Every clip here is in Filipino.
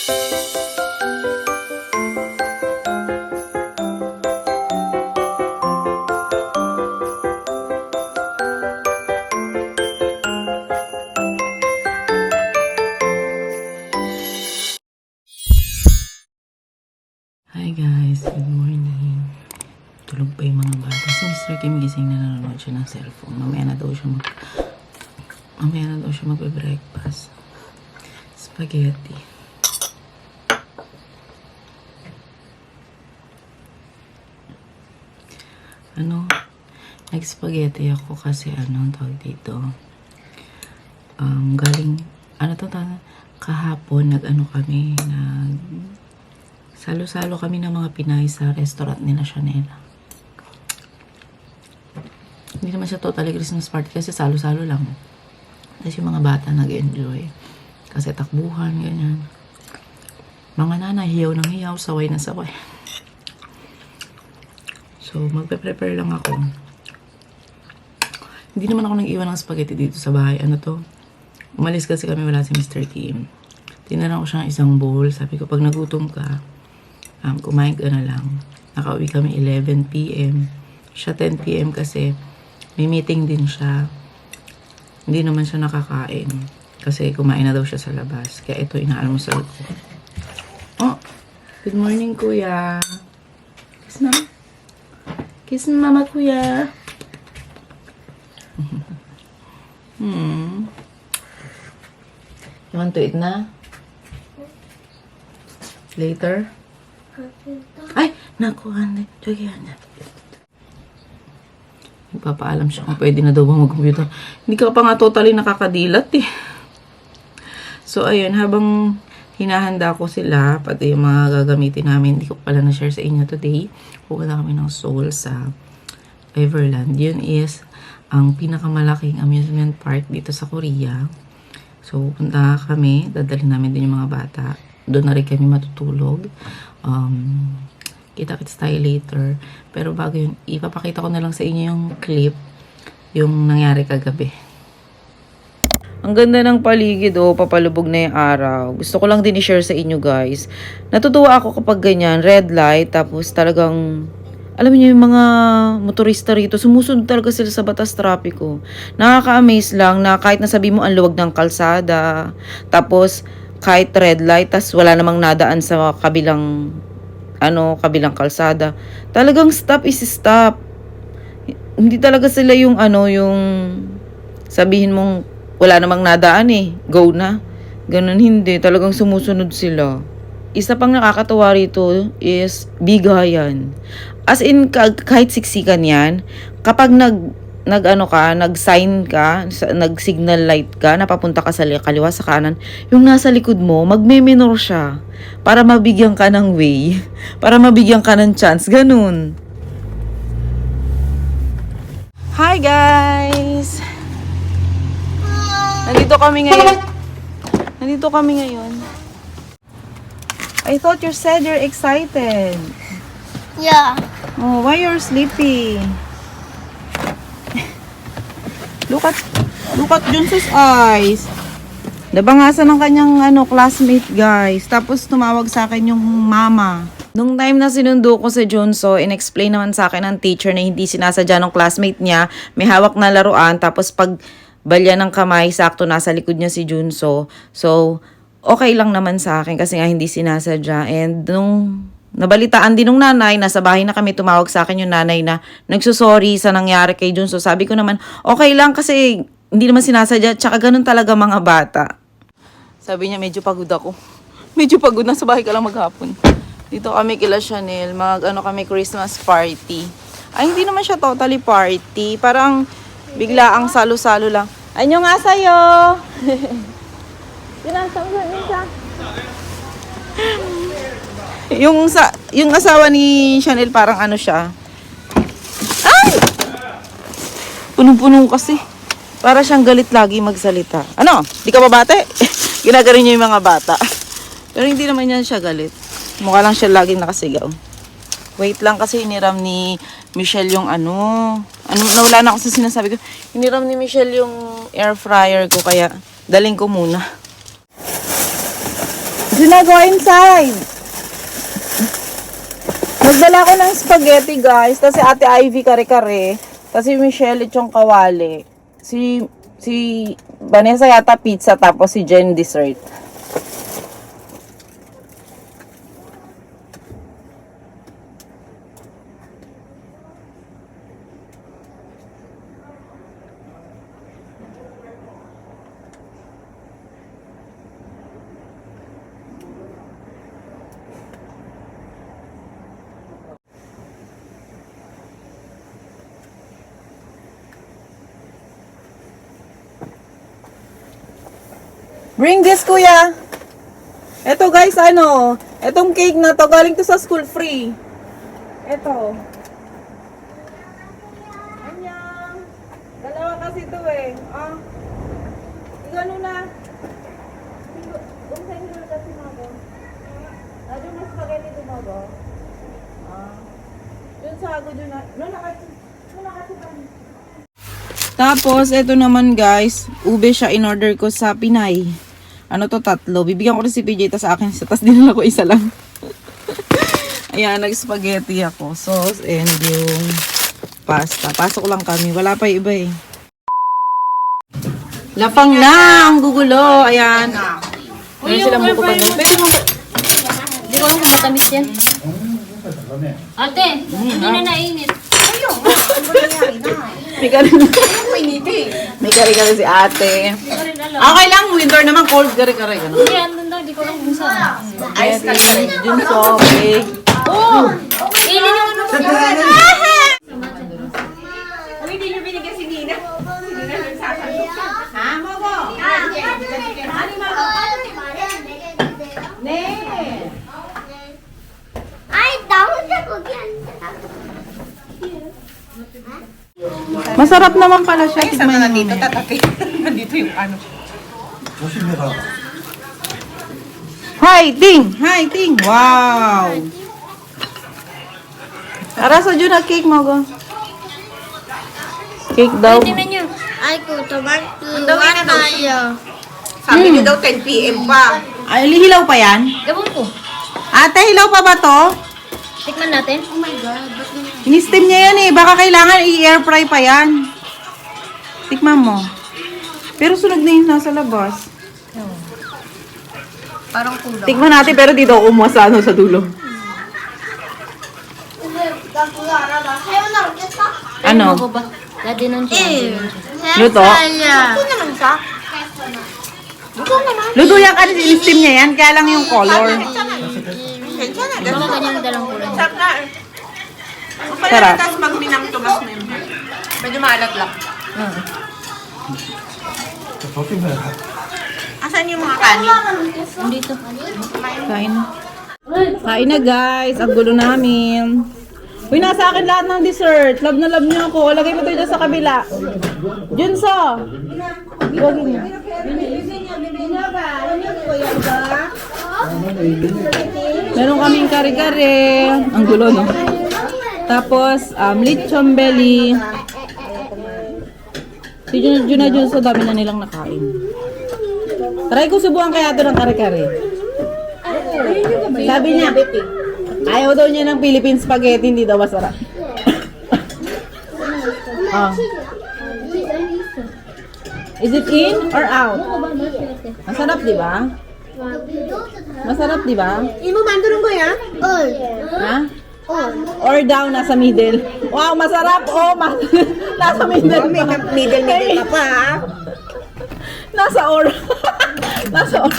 Hi guys, good morning. Tulog pa yung mga bata. Si Mr. Kim gising na, nanonood siya ng cellphone. Mamaya na daw siya magbe-breakfast. Spaghetti. Nag-spaghetti ako kasi ang tawag dito. Kahapon kami, salo-salo kami ng mga Pinay sa restaurant nila Chanel. Hindi naman siya totally Christmas party kasi salo-salo lang. Kasi yung mga bata nag-enjoy. Kasi takbuhan, ganyan. Mga nanay, hiyaw ng hiyaw, saway na saway. So, magpe-prepare lang ako. Hindi naman ako nag-iwan ng spaghetti dito sa bahay. Umalis kasi kami, wala si Mr. Kim. Tinaran ko siya ng isang bowl. Sabi ko, pag nagutom ka, kumain ka na lang. Nakauwi kami 11 p.m. Siya 10 p.m. kasi may meeting din siya. Hindi naman siya nakakain. Kasi kumain na daw siya sa labas. Kaya ito, inaalmusal ko. Oh, good morning, kuya. Kiss na. Kiss mama, kuya. You want to eat na? Later? Ay! Naku, ane. Nagpapaalam siya kung pwede na daw ba mag-computer. Hindi ka pa nga totally nakakadilat eh. So, ayun. Habang hinahanda ko sila, pati yung mga gagamitin namin, hindi ko pala na-share sa inyo today. Pupunta kami ng Seoul sa Everland. Yun is ang pinakamalaking amusement park dito sa Korea. So, punta kami. Dadalhin namin din yung mga bata. Doon na rin kami matutulog. Kita-kits tayo later. Pero bago yun, ipapakita ko na lang sa inyo yung clip, yung nangyari kagabi. Ang ganda ng paligid, papalubog na yung araw. Gusto ko lang din i-share sa inyo, guys. Natutuwa ako kapag ganyan, red light, tapos talagang, alam niyo yung mga motorista rito, sumusunod talaga sila sa batas trapiko. Nakaka-amaze lang na kahit nasabi mo ang luwag ng kalsada, tapos kahit red light, tas wala namang nadaan sa kabilang kalsada. Talagang stop is stop. Hindi talaga sila yung yung sabihin mong wala namang nadaan go na. Ganun hindi. Talagang sumusunod sila. Isa pang nakakatawa rito is bigayan. As in, kahit siksikan yan, kapag nag-sign ka, nag-signal light ka, napapunta ka sa kaliwa, sa kanan, yung nasa likod mo, magme-minor siya para mabigyan ka ng way, para mabigyan ka ng chance, ganun. Hi guys! Nandito kami ngayon. I thought you said you're excited. Yeah. Oh, why you're sleepy? Look at Junso's eyes. Nabangasan ng kanyang classmate, guys. Tapos tumawag sa akin yung mama. Nung time na sinundo ko sa Junso, in-explain naman sa akin ng teacher na hindi sinasadya ng classmate niya. May hawak na laruan. Tapos pag balya ng kamay, sakto nasa likod niya si Junso. So, okay lang naman sa akin kasi nga hindi sinasadya. And nung nabalitaan din ng nanay, nasa bahay na kami, tumawag sa akin yung nanay na nagsusorry sa nangyari kay Junso. Sabi ko naman, okay lang kasi hindi naman sinasadya. Tsaka ganun talaga mga bata. Sabi niya, medyo pagod ako. Medyo pagod na, sa bahay ka lang maghapon. Dito kami kila Chanel, kami Christmas party. Ay, hindi naman siya totally party. Parang bigla ang salo-salo lang. Anyo nga sa'yo! Yung asawa ni Chanel parang siya. Ay! Punong-punong kasi. Para siyang galit lagi magsalita. Ano? Di ka ba bate? Ginagarin niya yung mga bata. Pero hindi naman yan siya galit. Mukha lang siya laging nakasigaw. Wait lang kasi hiniram ni Michelle yung nawala na ako sa sinasabi ko. Hiniram ni Michelle yung air fryer ko kaya daling ko muna. Ginagawa inside. Nagdala ko ng spaghetti, guys. Tapos si Ate Ivy kare-kare. Tapos si Michelle lechong kawali. Si Vanessa yata pizza. Tapos si Jen dessert. Bring this, kuya. Eto, guys, ano, etong cake na to, galing to sa school free. Eto. Anyang. Dalawa kasi to eh. Ah. Igano na. Kung sa inyo kasi mago. Ano mas spaghetti tumago? Ah. Yun sa ako dyan na. No, nakasi kami. Tapos, ito naman guys, ube siya in-order ko sa Pinay. Ano to, 3. Bibigyan ko rin si PJ, tas sa akin siya, tas dinala ko isa lang. Ayan, nag-spaghetti ako. Sauce and yung pasta. Pasok lang kami. Wala pa yung iba eh. Lapang na ang gugulo. Ayan. Ayan sila mo pa doon. Pwede mo. Hindi ko lang kung matamis yan. Ate, hindi na nainit. May kari-kari si ate. Okay lang, winter naman, cold kari-kari. Hindi, andun daw, hindi ko lang kung saan. Ice kari-kari. Dun so, okay. Oo! Ili naman ako. Uy, hindi nyo binigyan si Nina. Si Nina nagsasagot. Ha, Mogo? Ano, Mogo? Ne. Ay, dapat ako yan. Masarap naman pala siya. Ay, sana nandito, tatati. Nandito yung ano. Hi, Ting! Hi, Ting! Wow! Tara sa Juna cake mo, go. Cake daw. Tingnan nyo. Ay, kutuman. daw Tuwan yun, ano? tayo. Sabi nyo daw 10 p.m. pa. Ay, hilaw pa yan? Gawin ko. Ate, hilaw pa ba to? Tikman natin. Ini-steam niya yan eh. Baka kailangan i-air fry pa yan. Tikman mo. Pero sunog na yun nasa labas. Parang kulang. Tikman natin pero dito ako kumuha sa, sa dulo. Ano? Ako ba? Daddy nun siya. Luto? Saya. Luto yan kasi in-steam niya yan. Kaya lang yung color. Baka ganyan ang dalang kulay. Sarap na eh. Kung pala Sarap. natas magminang tumas na yun. Medyo maalat lang. Asan yung mga kanin? Dito. Kain na. Kain na guys. Ang gulo namin. Uy, nasa akin lahat ng dessert. Love na love niyo ako. Lagay mo ito dyan sa kabila. Junso! Lagay niyo. Meron kaming kare-kare. Ang gulo, no? Tapos, lechon belly. Si Juna Junso, dami na nilang nakain. Try ko subukan kaya ito ng kare-kare. Sabi niya, ayaw daw niya ng Philippine spaghetti, hindi daw masarap. Is it in or out? Masarap, di ba? Masarap, di ba? Imo mandurong ko ya? All. Ha? Or down, nasa middle. Wow, masarap. Oh, nasa middle pa. Middle ka pa ha? Nasa or. Nasa or.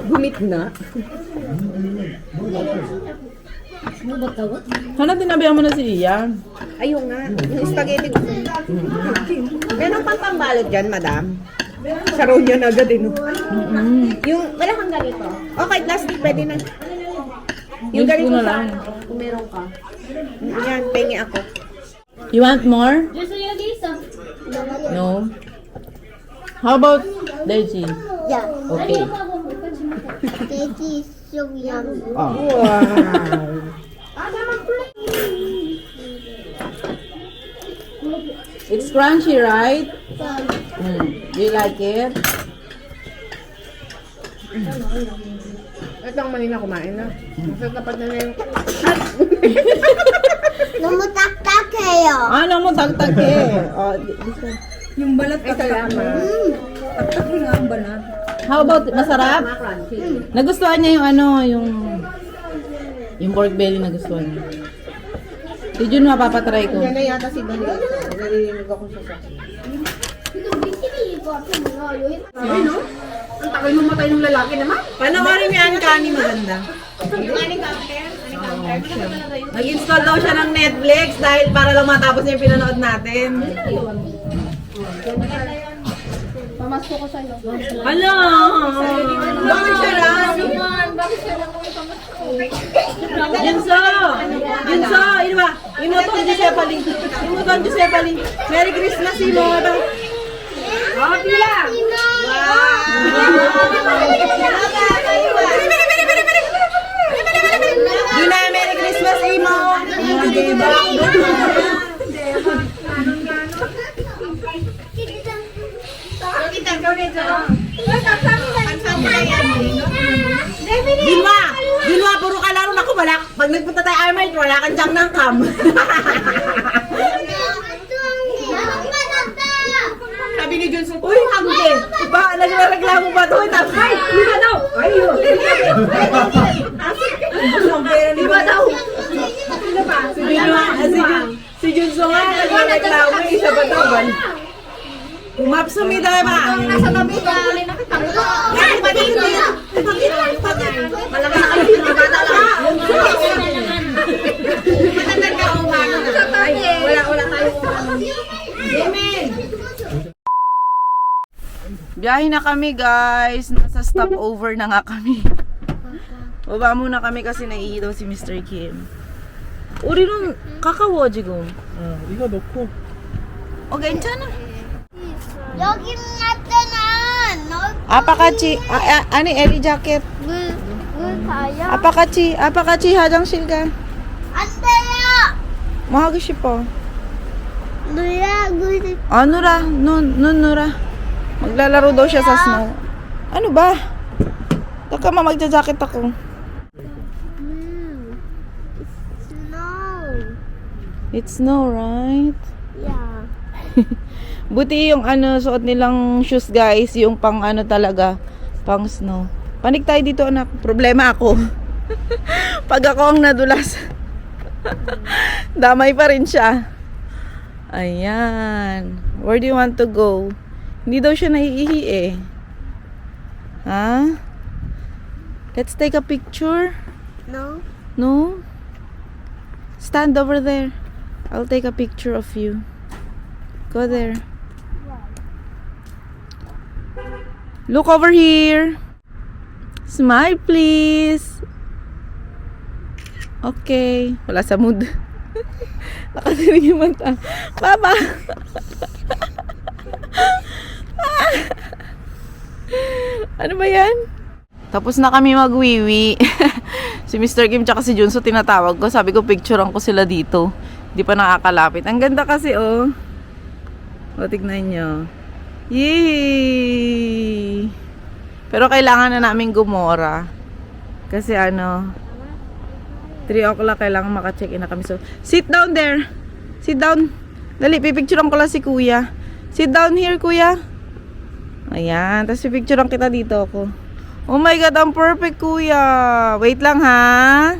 Gumit na. Sana tinabihan mo na si Ian. Ayun nga. Yung spaghetti ko. Meron pang pambalot dyan, madam. Saraw niya na agad eh, no? Yung, wala kang ganito. Okay, plastic, pwede na. Yung Use ko ganito na sa, lang. kung meron ka. Yan, pengi ako. You want more? Diyos yung isa. No. How about Deji? Yeah. Okay. Cake is so yummy. Oh. Wow. It's crunchy, right? Do you like it? Ito ang mali na kumain na. Sa tapat na yung... Numutaktak kayo. Ano mo tagtag eh? Oh, Yung balat ito lamang. how about, masarap? Nagustuhan niya yung ano, yung pork belly nagustuhan niya. Si Jun, mapapatry ko. Yan na yata si Dali. Narinig ako sa sasabi. Ay, no? Ang tagal mo matay ng lalaki naman. Panoorin niya ang Kani maganda. Nag-install daw siya ng Netflix dahil para lang matapos niya yung pinanood natin. Pamasko ko sa'yo. Hala! Bakit siya lang? Junso! Junso! Ino ba? Imotong Giuseppali. Imotong Giuseppali. Merry Christmas, Imo. Oh, pila! Yun na, Merry Christmas, Imo. Dilma, puro ka laro na kumalak. Pag nagpunta tayo Armite, wala kang jam ng cam. Sabi ni Junso, Uy, hangge. Ba, nagreklamo ba ito? Tapos, ay, di ba daw? Ay, yun. Di ba daw? Si Junso nga, nagreklamo. Isa ba daw? Umapsumi daw ba? Nasa tabi ka, alin na kita. malakas kayo yung mga bata lang. Matandang ka umano na. Ay, wala tayong umano. Amen! Biyahe na kami, guys. Nasa stopover na nga kami. Baba muna kami kasi naiidaw si Mr. Kim. 우리 는 가까워지 지금. 이거 넣고 괜찮아. 여기 났잖아. 너 아빠같이 아니 에리 자켓. 물 가요? 아빠같이 화장실 가. 안 돼요. 뭐 하고 싶어? 놀라고 싶. 놀아. 눈 놀아. Maglalaro daw siya sa snow. Ano ba? Taka magja-jacket ako. Snow. It's snow, right? Yeah. Buti yung suot nilang shoes, guys, yung pang talaga, pang snow. Panik tayo dito, anak. Problema ako. Pag ako ang nadulas. Damay pa rin siya. Ayan. Where do you want to go? Hindi daw siya naiihi eh. Ha? Let's take a picture. No. No? Stand over there. I'll take a picture of you. Go there. Look over here. Smile, please. Okay. Wala sa mood. Nakatinig yung mata. Baba. Ano ba yan? Tapos na kami magwiwi. Si Mr. Kim tsaka si Junso tinatawag ko. Sabi ko picturean ko sila dito. Hindi pa nakakalapit. Ang ganda kasi oh. O, tignan nyo. Yay! Pero kailangan na namin gumora. Kasi 3 o'clock kailangan maka-check-in na kami. So, sit down there. Sit down. Dali, pipicturean ko lang si kuya. Sit down here, kuya. Ayan. Tapos pipicturean kita dito ako. Oh my God, ang perfect, kuya. Wait lang, ha?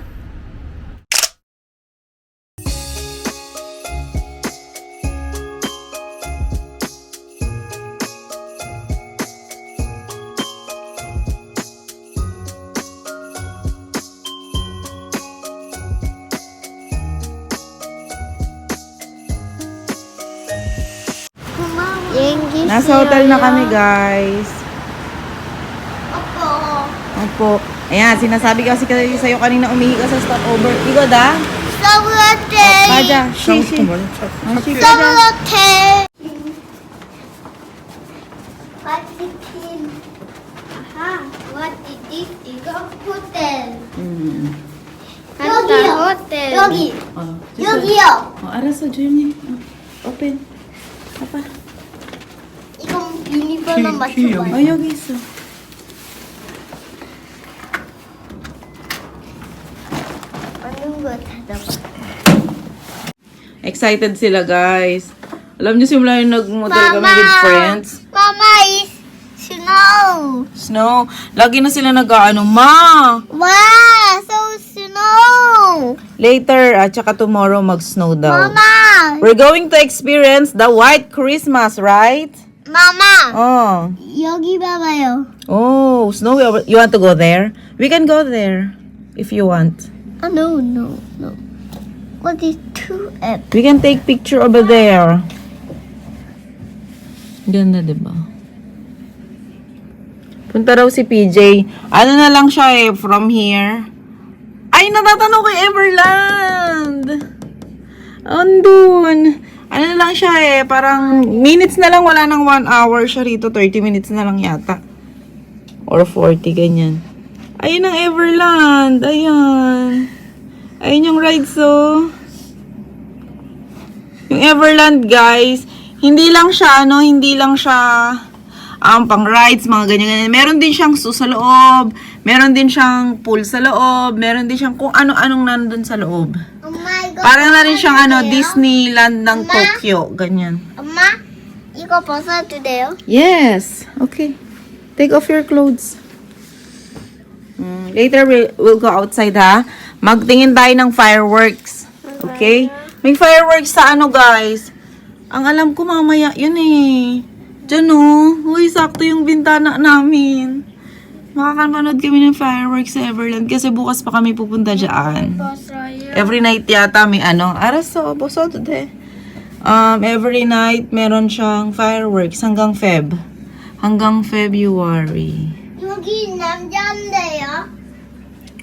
Yengi. Nasa hotel na kami, guys. Opo. Ayan, sinasabi kasi sa'yo kanina umihi ka sa stopover. Igo da? 서브라테. Kaja. Shishi. Shishi. 서브라테. What is this? Aha. What is this? 이거 호텔. 여기요. 호텔. 여기. 여기요. 알았어, 조용히. 오pen. 아빠. 이건 비밀번호 맞춰봐요. 여기 있어. 있는 거 찾아봐. Excited sila, guys. Alam niyo, simula yung nag-model kami with friends. Mama is snow. Snow. Lagi na sila nag-ano, Ma! Wow, so snow. Later, at saka tomorrow, mag-snow daw. Mama, We're going to experience the white Christmas, right? Mama. Oh. 여기 봐봐요. Oh, snow. You want to go there? We can go there if you want. Oh, no. What is 2F? We can take picture over there. Ganda, diba? Punta raw si PJ. Ano na lang siya eh, from here. Ay, natatanong kay Everland! Andun. Ano na lang siya eh, parang minutes na lang, wala nang 1 hour siya rito. 30 minutes na lang yata. Or 40, ganyan. Ayun ang Everland. Ayan. Ayun yung rides, oh. Yung Everland, guys, hindi lang siya pang rides, mga ganyan-ganyan. Meron din siyang zoo sa loob, meron din siyang pool sa loob, meron din siyang kung ano-anong nandun sa loob. Oh my God. Parang na rin siyang Disneyland ng Tokyo, ganyan. 엄마, 이거 벗어도 돼요? Yes. Okay. Take off your clothes. Later, we'll go outside, ha? Magtingin tayo ng fireworks. Okay? May fireworks sa guys. Ang alam ko mamaya, yun eh. Diyan, uy, sakto yung bintana namin. Makakapanood kami ng fireworks sa Everland kasi bukas pa kami pupunta dyan. Every night yata may araso, boso today. Every night meron siyang fireworks hanggang February. 여기 남자인데요?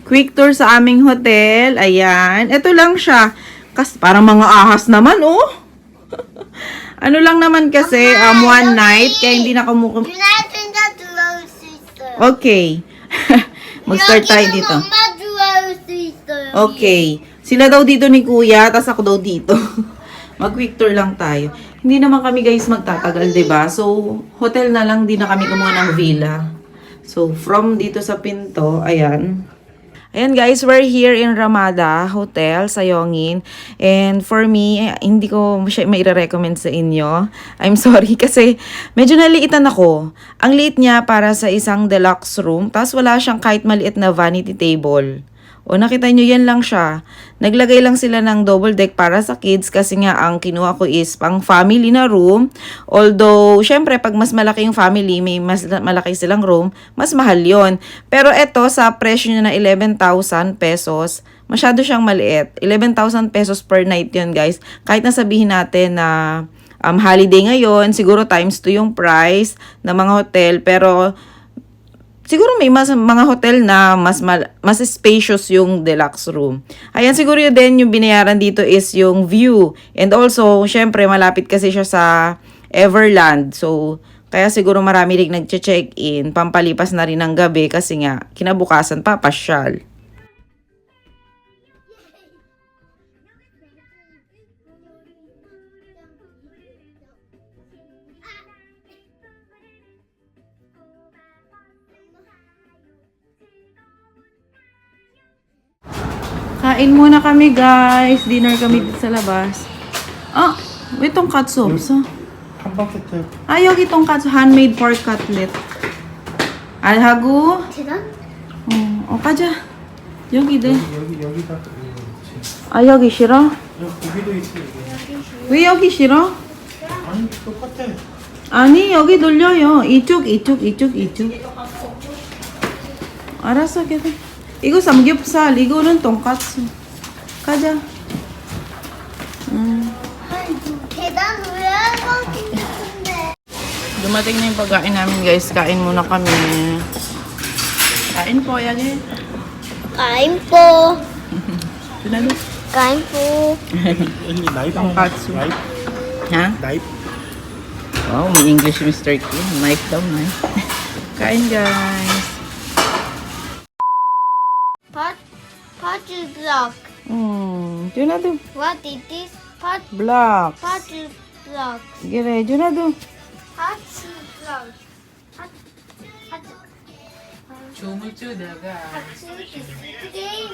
Quick tour sa aming hotel. Ayan. Ito lang siya. Kasi parang mga ahas naman, oh. Ano lang naman kasi, one night. Kaya hindi na kumukum... 유나이트가 들어올 수 있어요. Okay. Mag-start tayo 여기는 dito. 엄마 들어올 수 있어요. Okay. Sila daw dito ni Kuya, tas ako daw dito. Mag-quick tour lang tayo. Hindi naman kami guys magtatagal, 'di ba? So, hotel na lang, di na kami kumuha ng villa. So, from dito sa pinto, ayan. Ayan guys, we're here in Ramada Hotel sa Yongin. And for me, hindi ko siya mai-recommend sa inyo. I'm sorry kasi medyo naliitan ako. Ang liit niya para sa isang deluxe room. Tapos wala siyang kahit maliit na vanity table. O nakita nyo, yan lang siya. Naglagay lang sila ng double deck para sa kids kasi nga ang kinuha ko is pang family na room. Although, syempre, pag mas malaki yung family, may mas malaki silang room, mas mahal yon. Pero eto, sa presyo niya na 11,000 pesos, masyado siyang maliit. 11,000 pesos per night yon guys. Kahit nasabihin natin na holiday ngayon, siguro times 2 yung price ng mga hotel. Pero, siguro may mga hotel na mas spacious yung deluxe room. Ayan, siguro yun din yung binayaran dito is yung view. And also, syempre, malapit kasi siya sa Everland. So, kaya siguro marami rin nag-check-in. Pampalipas na rin ng gabi kasi nga, kinabukasan pa, pasyal. Kain muna kami, guys. Dinner kami dito sa labas. May tonkatsu. 함박세트 여기 tonkatsu. Handmade pork cutlet. 알하고. 계단? 가자. 여기 돼. 여기다 여기 싫어? 고기도 있어 이게. 왜 여기 싫어? 아니 똑같아. 아니, 여기 돌려요. 이쪽. 알았어, 계속. 이거 삼겹살, 이거는 돈까스. 가자. 계단 올라가고 싶은데. Dumating na yung pagkain namin, guys. Kain muna kami. Kain po, yan eh. Kain po. Pinalo. Kain po. 언니 나이프 돈까스. 나이프 Ha? 나이프. Wow, may English Mr. Kim. Knife daw, knife. Kain, guys. Puzzle block. Yun na do. What is this? Blocks. Puzzle block. Gire, yun na do. Puzzle block. 춤을 추다가 같이 게임.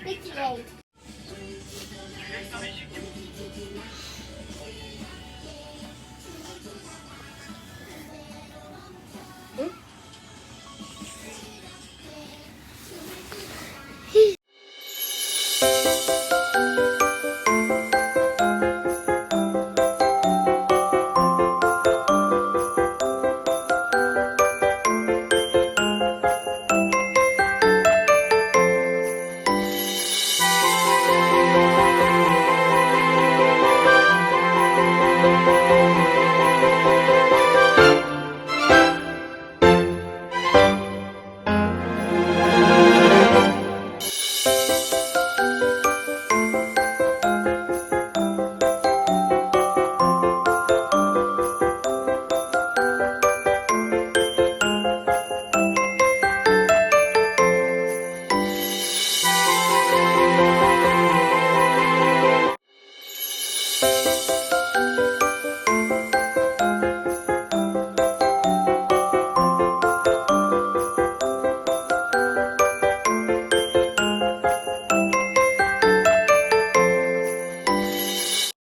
Big game.